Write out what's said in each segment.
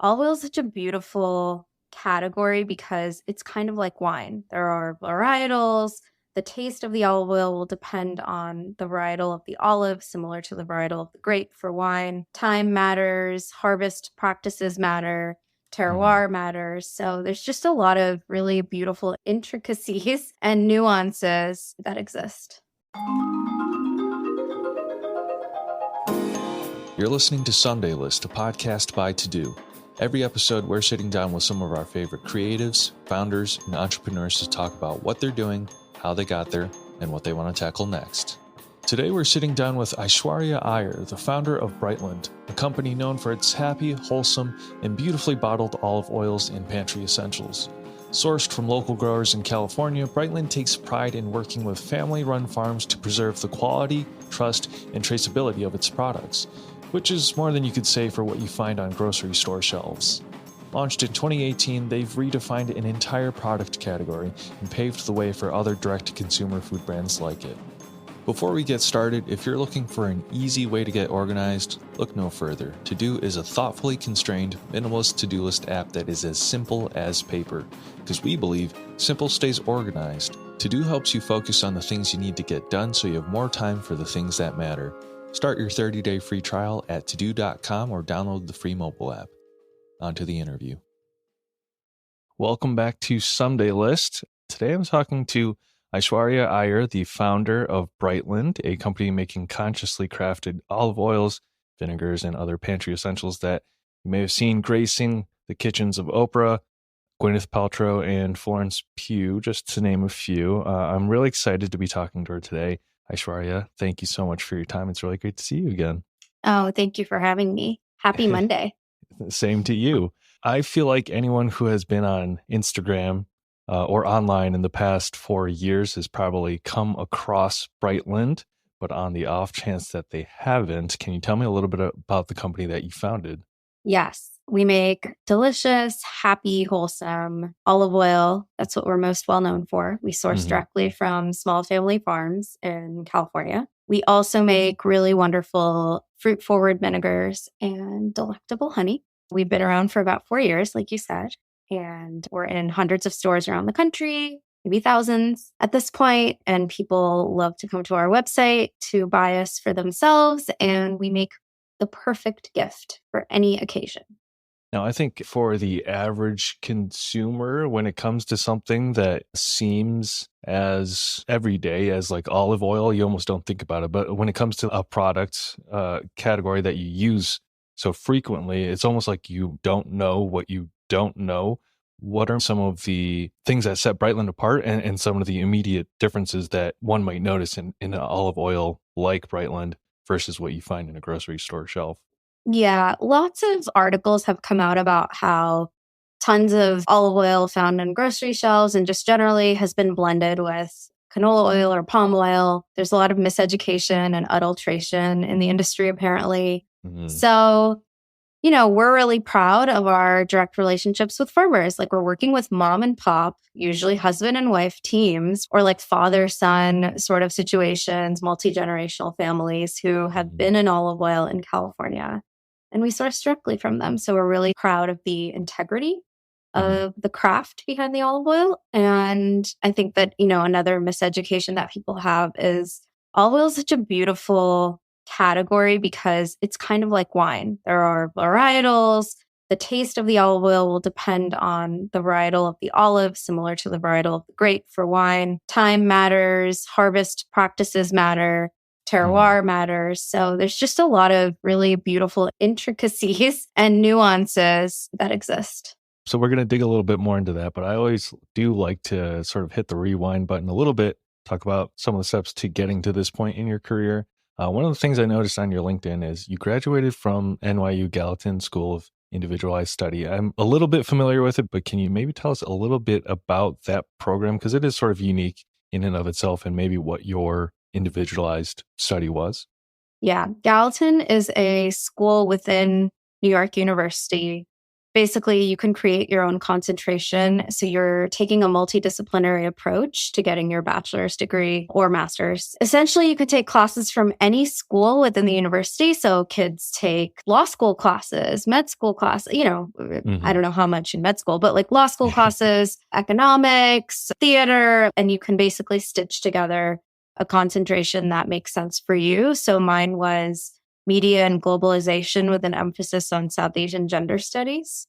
Olive oil is such a beautiful category because it's kind of like wine. There are varietals. The taste of the olive oil will depend on the varietal of the olive, similar to the varietal of the grape for wine. Time matters, harvest practices matter, Mhm. terroir matters. So there's just a lot of really beautiful intricacies and nuances that exist. You're listening to Sunday List, a podcast by To Do. Every episode, we're sitting down with some of our favorite creatives, founders, and entrepreneurs to talk about what they're doing, how they got there, and what they want to tackle next. Today, we're sitting down with Aishwarya Iyer, the founder of Brightland, a company known for its happy, wholesome, and beautifully bottled olive oils and pantry essentials. Sourced from local growers in California, Brightland takes pride in working with family-run farms to preserve the quality, trust, and traceability of its products, which is more than you could say for what you find on grocery store shelves. Launched in 2018, they've redefined an entire product category and paved the way for other direct-to-consumer food brands like it. Before we get started, if you're looking for an easy way to get organized, look no further. To Do is a thoughtfully constrained, minimalist to-do list app that is as simple as paper. Because we believe simple stays organized. To Do helps you focus on the things you need to get done so you have more time for the things that matter. Start your 30-day free trial at todo.com or download the free mobile app. On to the interview. Welcome back to Sunday List. Today I'm talking to Aishwarya Iyer, the founder of Brightland, a company making consciously crafted olive oils, vinegars, and other pantry essentials that you may have seen gracing the kitchens of Oprah, Gwyneth Paltrow, and Florence Pugh, just to name a few. I'm really excited to be talking to her today. Aishwarya, thank you so much for your time. It's really great to see you again. Oh, thank you for having me. Happy Monday. Same to you. I feel like anyone who has been on Instagram or online in the past 4 years has probably come across Brightland, but on the off chance that they haven't, can you tell me a little bit about the company that you founded? Yes, we make delicious, happy, wholesome olive oil. That's what we're most well known for. We source Hmm. directly from small family farms in California. We also make really wonderful fruit forward vinegars and delectable honey. We've been around for about 4 years, like you said, and we're in hundreds of stores around the country, maybe thousands at this point. And people love to come to our website to buy us for themselves. And we make the perfect gift for any occasion. Now, I think for the average consumer, when it comes to something that seems as everyday as like olive oil, you almost don't think about it. But when it comes to a product category that you use so frequently, it's almost like you don't know what you don't know. What are some of the things that set Brightland apart and some of the immediate differences that one might notice in an olive oil like Brightland versus what you find in a grocery store shelf? Yeah, lots of articles have come out about how tons of olive oil found in grocery shelves and just generally has been blended with canola oil or palm oil. There's a lot of miseducation and adulteration in the industry, apparently. Mhm. So, we're really proud of our direct relationships with farmers. Like we're working with mom and pop, usually husband and wife teams, or like father son sort of situations, multi generational families who have Mhm. been in olive oil in California. And we source directly from them. So we're really proud of the integrity Mhm. of the craft behind the olive oil. And I think that, another miseducation that people have is olive oil is such a beautiful category because it's kind of like wine. There are varietals. The taste of the olive oil will depend on the varietal of the olive, similar to the varietal of the grape for wine. Time matters, harvest practices matter, Mhm. terroir matters. So there's just a lot of really beautiful intricacies and nuances that exist. So we're going to dig a little bit more into that, but I always do like to sort of hit the rewind button a little bit, talk about some of the steps to getting to this point in your career. One of the things I noticed on your LinkedIn is you graduated from NYU Gallatin School of Individualized Study. I'm a little bit familiar with it, but can you maybe tell us a little bit about that program? Because it is sort of unique in and of itself and maybe what your individualized study was. Yeah, Gallatin is a school within New York University. basically you can create your own concentration. So you're taking a multidisciplinary approach to getting your bachelor's degree or master's. Essentially, you could take classes from any school within the university. So kids take law school classes, med school classes, I don't know how much in med school, but like law school classes, economics, theater, and you can basically stitch together a concentration that makes sense for you. So mine was media and globalization with an emphasis on South Asian gender studies,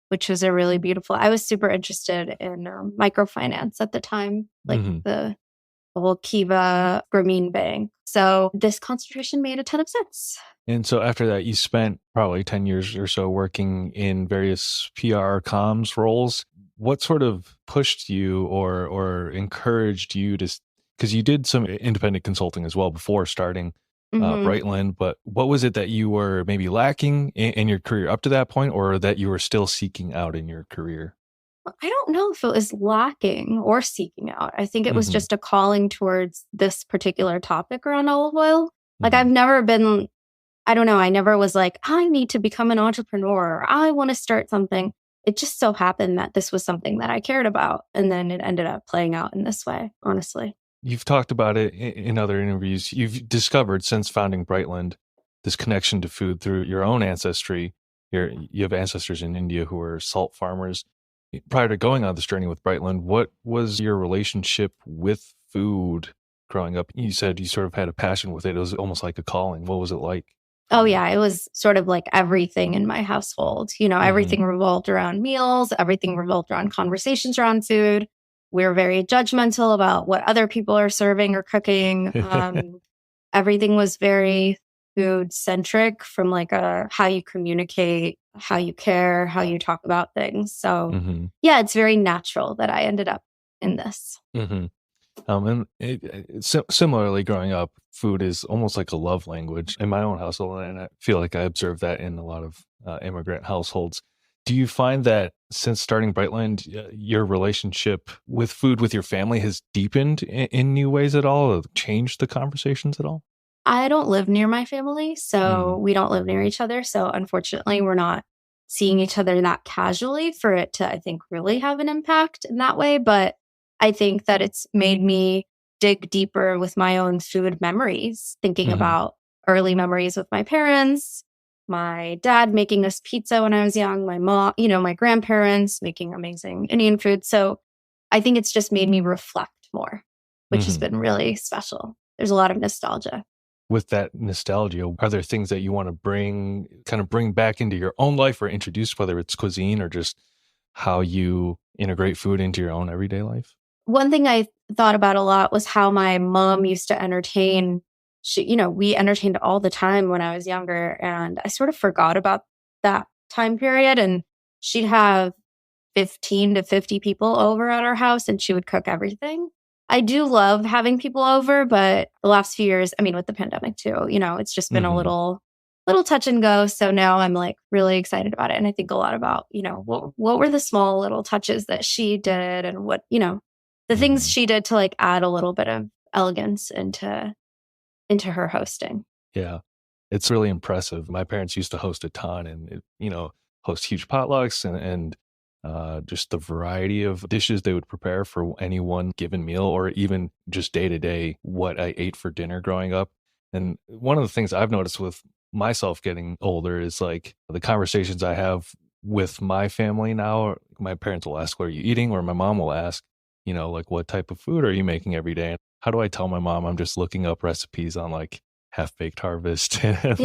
which was a really beautiful. I was super interested in microfinance at the time, like the whole Kiva Grameen Bank. So this concentration made a ton of sense. And so after that, you spent probably 10 years or so working in various PR comms roles. What sort of pushed you or encouraged you to, because you did some independent consulting as well before starting Brightland, but what was it that you were maybe lacking in your career up to that point, or that you were still seeking out in your career? I don't know if it was lacking or seeking out. I think it was just a calling towards this particular topic around olive oil. Like I've never been, I don't know, I never was like, I need to become an entrepreneur. I want to start something. It just so happened that this was something that I cared about. And then it ended up playing out in this way, honestly. You've talked about it in other interviews. You've discovered since founding Brightland this connection to food through your own ancestry. You have ancestors in India who are salt farmers. Prior to going on this journey with Brightland, what was your relationship with food growing up? You said you sort of had a passion with it. It was almost like a calling. What was it like? Oh, yeah. It was sort of like everything in my household. Everything revolved around meals. Everything revolved around conversations around food. We're very judgmental about what other people are serving or cooking. Everything was very food centric, from like how you communicate, how you care, how you talk about things. So yeah, it's very natural that I ended up in this. And similarly, growing up, food is almost like a love language in my own household, and I feel like I observe that in a lot of immigrant households. Do you find that since starting Brightland, your relationship with food with your family has deepened in new ways at all, or changed the conversations at all? I don't live near my family, so we don't live near each other. So unfortunately, we're not seeing each other that casually for it to, I think, really have an impact in that way. But I think that it's made me dig deeper with my own food memories, thinking about early memories with my parents, my dad making us pizza when I was young, my mom, my grandparents making amazing Indian food. So I think it's just made me reflect more, which has been really special. There's a lot of nostalgia. With that nostalgia, are there things that you want to bring back into your own life or introduce, whether it's cuisine or just how you integrate food into your own everyday life? One thing I thought about a lot was how my mom used to entertain. We entertained all the time when I was younger, and I sort of forgot about that time period. And she'd have 15 to 50 people over at our house, and she would cook everything. I do love having people over, but the last few years, with the pandemic too, it's just been a little touch and go. So now I'm like really excited about it. And I think a lot about, what were the small little touches that she did, and what, the things she did to like add a little bit of elegance into her hosting. Yeah. It's really impressive. My parents used to host a ton and, host huge potlucks and just the variety of dishes they would prepare for any one given meal, or even just day to day what I ate for dinner growing up. And one of the things I've noticed with myself getting older is like the conversations I have with my family now. My parents will ask, "What are you eating?" Or my mom will ask, like, "What type of food are you making every day?" And how do I tell my mom I'm just looking up recipes on like Half Baked Harvest? And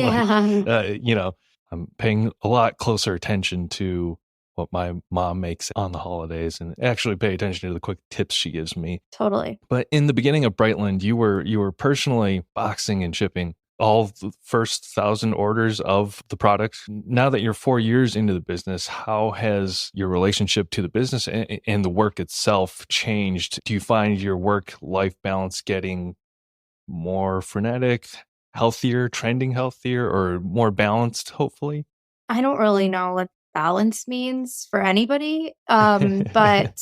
I'm paying a lot closer attention to what my mom makes on the holidays, and actually pay attention to the quick tips she gives me. Totally. But in the beginning of Brightland, you were personally boxing and shipping all the first 1,000 orders of the product. Now that you're 4 years into the business, how has your relationship to the business and the work itself changed? Do you find your work-life balance getting more frenetic, healthier, trending healthier, or more balanced, hopefully? I don't really know what balance means for anybody. But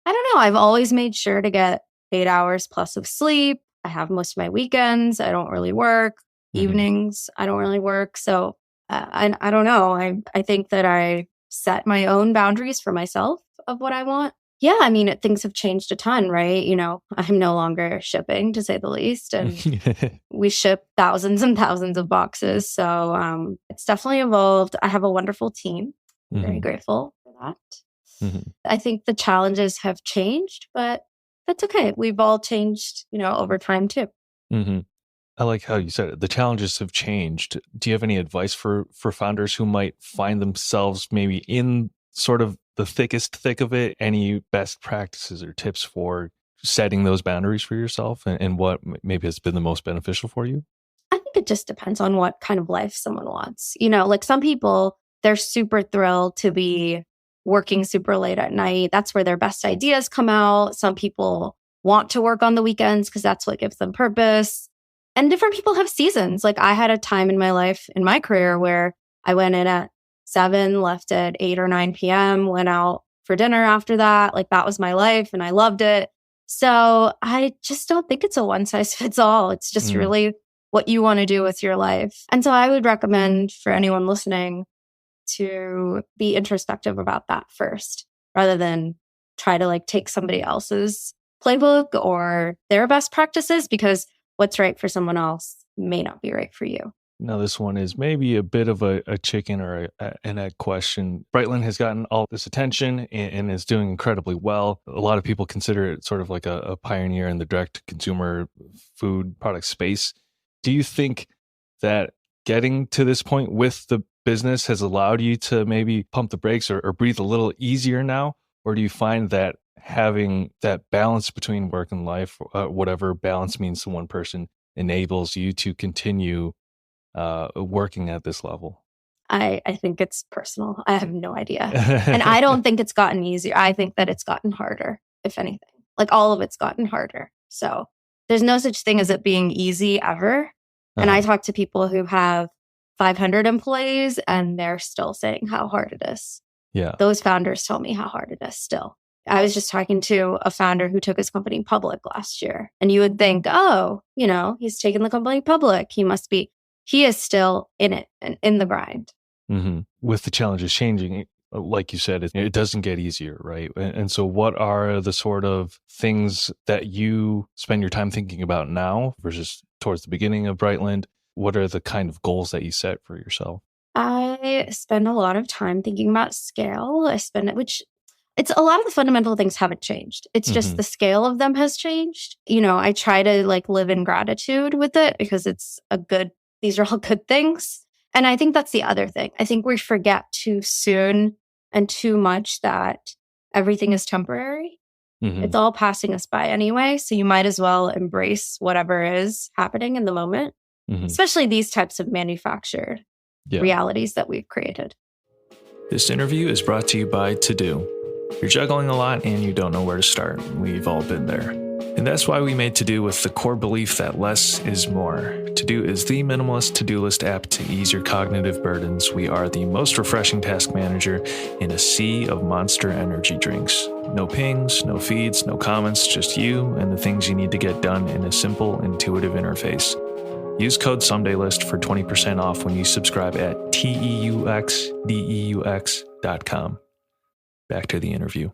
I don't know. I've always made sure to get 8 hours plus of sleep. I have most of my weekends. I don't really work. Evenings, I don't really work. So I don't know. I think that I set my own boundaries for myself of what I want. Yeah, I mean, things have changed a ton, right? I'm no longer shipping, to say the least. And we ship thousands and thousands of boxes. So it's definitely evolved. I have a wonderful team. I'm very grateful for that. I think the challenges have changed, but that's okay. We've all changed, over time too. I like how you said it. The challenges have changed. Do you have any advice for founders who might find themselves maybe in sort of the thickest thick of it? Any best practices or tips for setting those boundaries for yourself and what maybe has been the most beneficial for you? I think it just depends on what kind of life someone wants. Like some people, they're super thrilled to be working super late at night. That's where their best ideas come out. Some people want to work on the weekends because that's what gives them purpose. And different people have seasons. Like I had a time in my life, in my career, where I went in at 7, left at 8 or 9 p.m., went out for dinner after that. Like that was my life and I loved it. So I just don't think it's a one size fits all. It's just really what you want to do with your life. And so I would recommend for anyone listening to be introspective about that first, rather than try to take somebody else's playbook or their best practices, because what's right for someone else may not be right for you. Now, this one is maybe a bit of a chicken or an egg question. Brightland has gotten all this attention and is doing incredibly well. A lot of people consider it sort of like a pioneer in the direct-to-consumer food product space. Do you think that getting to this point with the business has allowed you to maybe pump the brakes or breathe a little easier now? Or do you find that having that balance between work and life, whatever balance means to one person, enables you to continue working at this level? I think it's personal. I have no idea. And I don't think it's gotten easier. I think that it's gotten harder, if anything. All of it's gotten harder. So there's no such thing as it being easy ever. And I talk to people who have 500 employees and they're still saying how hard it is. Yeah. Those founders tell me how hard it is still. I was just talking to a founder who took his company public last year. And you would think, he's taken the company public. He is still in it and in the grind. With the challenges changing, like you said, it doesn't get easier, right? And so what are the sort of things that you spend your time thinking about now versus towards the beginning of Brightland? What are the kind of goals that you set for yourself? I spend a lot of time thinking about scale. It's a lot of the fundamental things haven't changed. It's just the scale of them has changed. I try to live in gratitude with it because these are all good things. And I think that's the other thing. I think we forget too soon and too much that everything is temporary. It's all passing us by anyway. So you might as well embrace whatever is happening in the moment, especially these types of manufactured realities that we've created. This interview is brought to you by To Do. You're juggling a lot and you don't know where to start. We've all been there. And that's why we made To Do with the core belief that less is more. To Do is the minimalist to-do list app to ease your cognitive burdens. We are the most refreshing task manager in a sea of monster energy drinks. No pings, no feeds, no comments, just you and the things you need to get done in a simple, intuitive interface. Use code SomedayList for 20% off when you subscribe at TEUXDEUX.com. Back to the interview.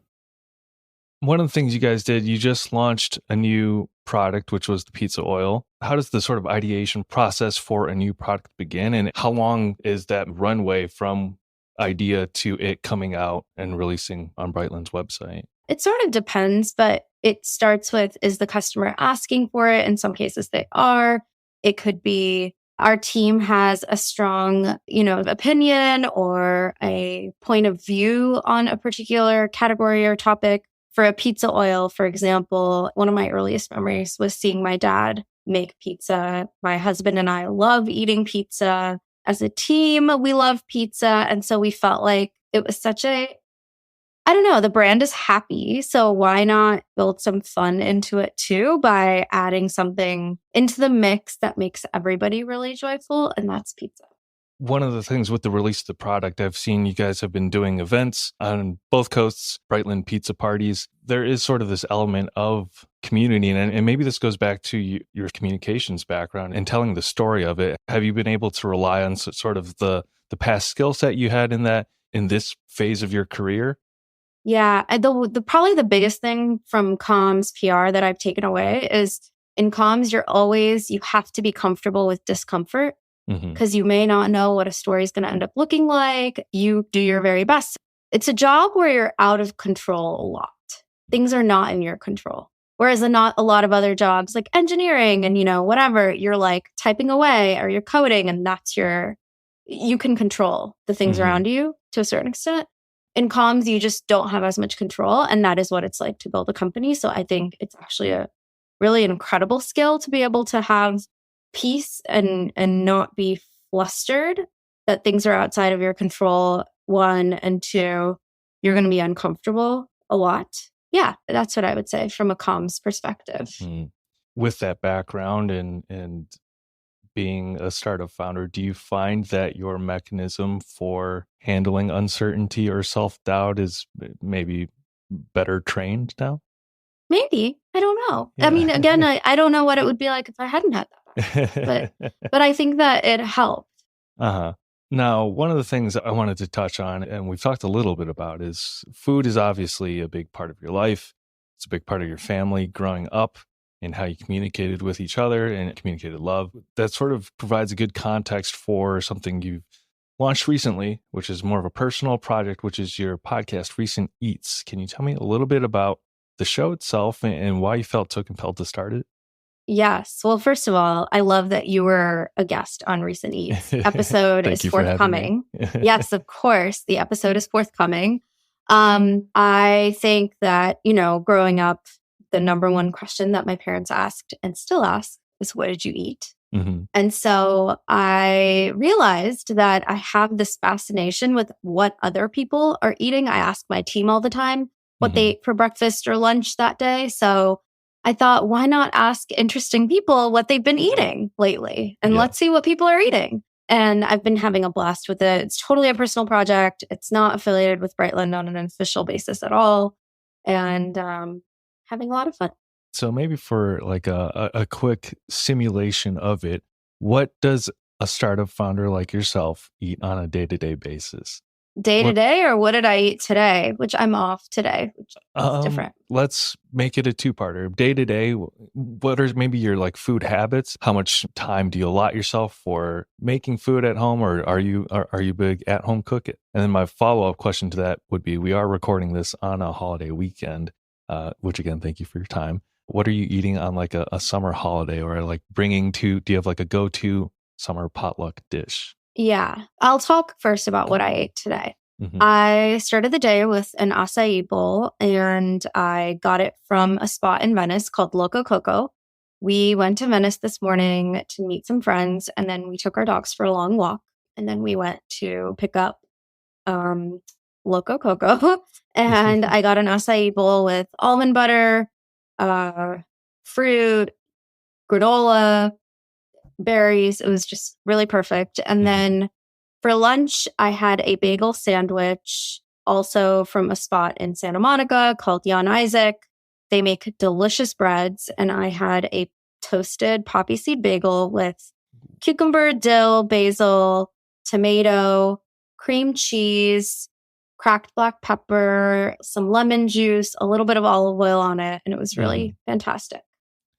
One of the things you guys did, you just launched a new product, which was the pizza oil. How does the sort of ideation process for a new product begin? And how long is that runway from idea to it coming out and releasing on Brightland's website? It sort of depends, but it starts with, is the customer asking for it? In some cases they are. It could be our team has a strong, opinion or a point of view on a particular category or topic. For a pizza oil, for example, one of my earliest memories was seeing my dad make pizza. My husband and I love eating pizza. As a team, we love pizza. And so we felt like it was the brand is happy. So why not build some fun into it too by adding something into the mix that makes everybody really joyful? And that's pizza. One of the things with the release of the product, I've seen you guys have been doing events on both coasts, Brightland pizza parties. There is sort of this element of community, and maybe this goes back to your communications background and telling the story of it. Have you been able to rely on sort of the past skill set you had in that in this phase of your career? Yeah. The probably the biggest thing from comms PR that I've taken away is in comms, you have to be comfortable with discomfort because you may not know what a story is going to end up looking like. You do your very best. It's a job where you're out of control a lot. Things are not in your control. Whereas not a lot of other jobs like engineering and, whatever, you're like typing away or you're coding and you can control the things around you to a certain extent. In comms, you just don't have as much control. And that is what it's like to build a company. So I think it's actually a really incredible skill to be able to have peace and not be flustered that things are outside of your control. One, and two, you're going to be uncomfortable a lot. Yeah, that's what I would say from a comms perspective. With that background and being a startup founder, do you find that your mechanism for handling uncertainty or self-doubt is maybe better trained now? Maybe. I don't know. Yeah. I mean, again, I don't know what it would be like if I hadn't had that. But I think that it helped. Uh-huh. Now, one of the things I wanted to touch on, and we've talked a little bit about, is food is obviously a big part of your life. It's a big part of your family growing up and how you communicated with each other and communicated love. That sort of provides a good context for something you've launched recently, which is more of a personal project, which is your podcast, Recent Eats. Can you tell me a little bit about the show itself and why you felt so compelled to start it? Yes. Well, first of all, I love that you were a guest on Recent Eats. Episode is forthcoming. Yes, of course. The episode is forthcoming. I think that, growing up, the number one question that my parents asked and still ask is, what did you eat? And so I realized that I have this fascination with what other people are eating. I ask my team all the time what they ate for breakfast or lunch that day. So I thought, why not ask interesting people what they've been eating lately? And let's see what people are eating. And I've been having a blast with it. It's totally a personal project. It's not affiliated with Brightland on an official basis at all. And having a lot of fun. So maybe for like a quick simulation of it, what does a startup founder like yourself eat on a day-to-day basis? Day to day, or what did I eat today? Which I'm off today, which is different. Let's make it a two-parter. Day to day, what are maybe your like food habits? How much time do you allot yourself for making food at home, or are you big at home cook it? And then my follow-up question to that would be: we are recording this on a holiday weekend, which again, thank you for your time. What are you eating on like a summer holiday, or like do you have like a go-to summer potluck dish? Yeah. I'll talk first about what I ate today. I started the day with an acai bowl, and I got it from a spot in Venice called Loco Coco. We went to Venice this morning to meet some friends, and then we took our dogs for a long walk, and then we went to pick up Loco Coco, and I got an acai bowl with almond butter, fruit, granola, berries. It was just really perfect. And then for lunch, I had a bagel sandwich, also from a spot in Santa Monica called Jan Isaac. They make delicious breads. And I had a toasted poppy seed bagel with cucumber, dill, basil, tomato, cream cheese, cracked black pepper, some lemon juice, a little bit of olive oil on it. And it was really fantastic.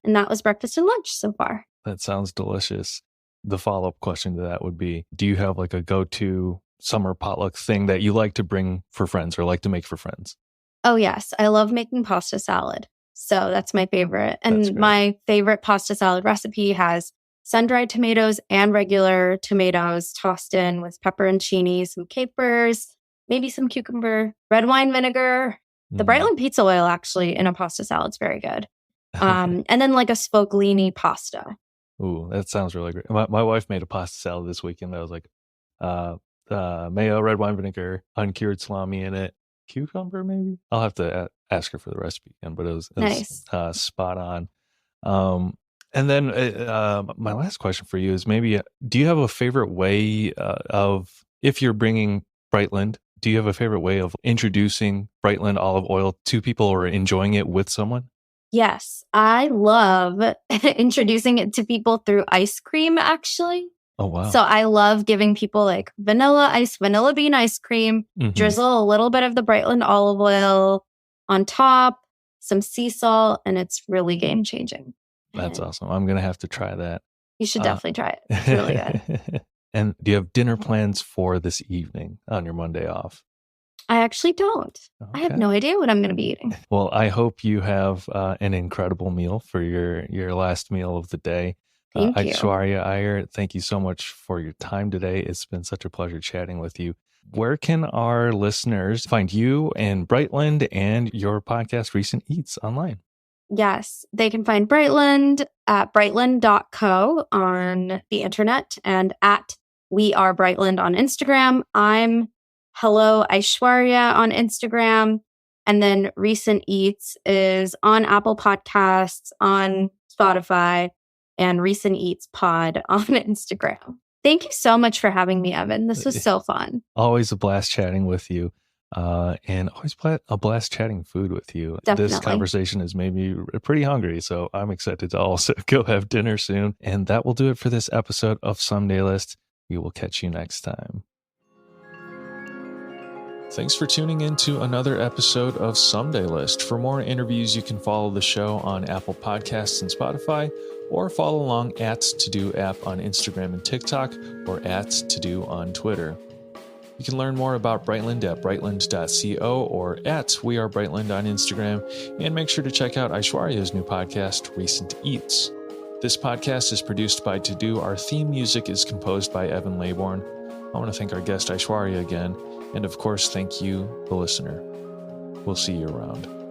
And that was breakfast and lunch so far. That sounds delicious. The follow-up question to that would be, do you have like a go-to summer potluck thing that you like to bring for friends or like to make for friends? Oh, yes. I love making pasta salad. So that's my favorite. And my favorite pasta salad recipe has sun-dried tomatoes and regular tomatoes tossed in with pepperoncini, some capers, maybe some cucumber, red wine vinegar. The Brightland pizza oil actually in a pasta salad is very good. And then like a spoglini pasta. Ooh, that sounds really great. My wife made a pasta salad this weekend that was like mayo, red wine vinegar, uncured salami in it, cucumber maybe. I'll have to ask her for the recipe again, but it was nice. Spot on. And then my last question for you is maybe, do you have a favorite way if you're bringing Brightland, do you have a favorite way of introducing Brightland olive oil to people or enjoying it with someone? Yes, I love introducing it to people through ice cream, actually. Oh, wow. So I love giving people like vanilla bean ice cream, drizzle a little bit of the Brightland olive oil on top, some sea salt, and it's really game changing. That's awesome. I'm going to have to try that. You should definitely try it. It's really good. And do you have dinner plans for this evening on your Monday off? I actually don't. Okay. I have no idea what I'm going to be eating. Well, I hope you have an incredible meal for your last meal of the day. Thank you. Aishwarya, Iyer, thank you so much for your time today. It's been such a pleasure chatting with you. Where can our listeners find you and Brightland and your podcast, Recent Eats, online? Yes, they can find Brightland at brightland.co on the internet and at We Are Brightland on Instagram. I'm Hello Aishwarya on Instagram. And then Recent Eats is on Apple Podcasts, on Spotify, and Recent Eats Pod on Instagram. Thank you so much for having me, Evan. This was so fun. Always a blast chatting with you. And always a blast chatting food with you. Definitely. This conversation has made me pretty hungry, so I'm excited to also go have dinner soon. And that will do it for this episode of Someday List. We will catch you next time. Thanks for tuning in to another episode of Someday List. For more interviews, you can follow the show on Apple Podcasts and Spotify, or follow along at To-Do app on Instagram and TikTok, or at To-Do on Twitter. You can learn more about Brightland at brightland.co or at We Are Brightland on Instagram, and make sure to check out Aishwarya's new podcast, Recent Eats. This podcast is produced by To-Do. Our theme music is composed by Evan Laybourne. I want to thank our guest Aishwarya again, and of course, thank you, the listener. We'll see you around.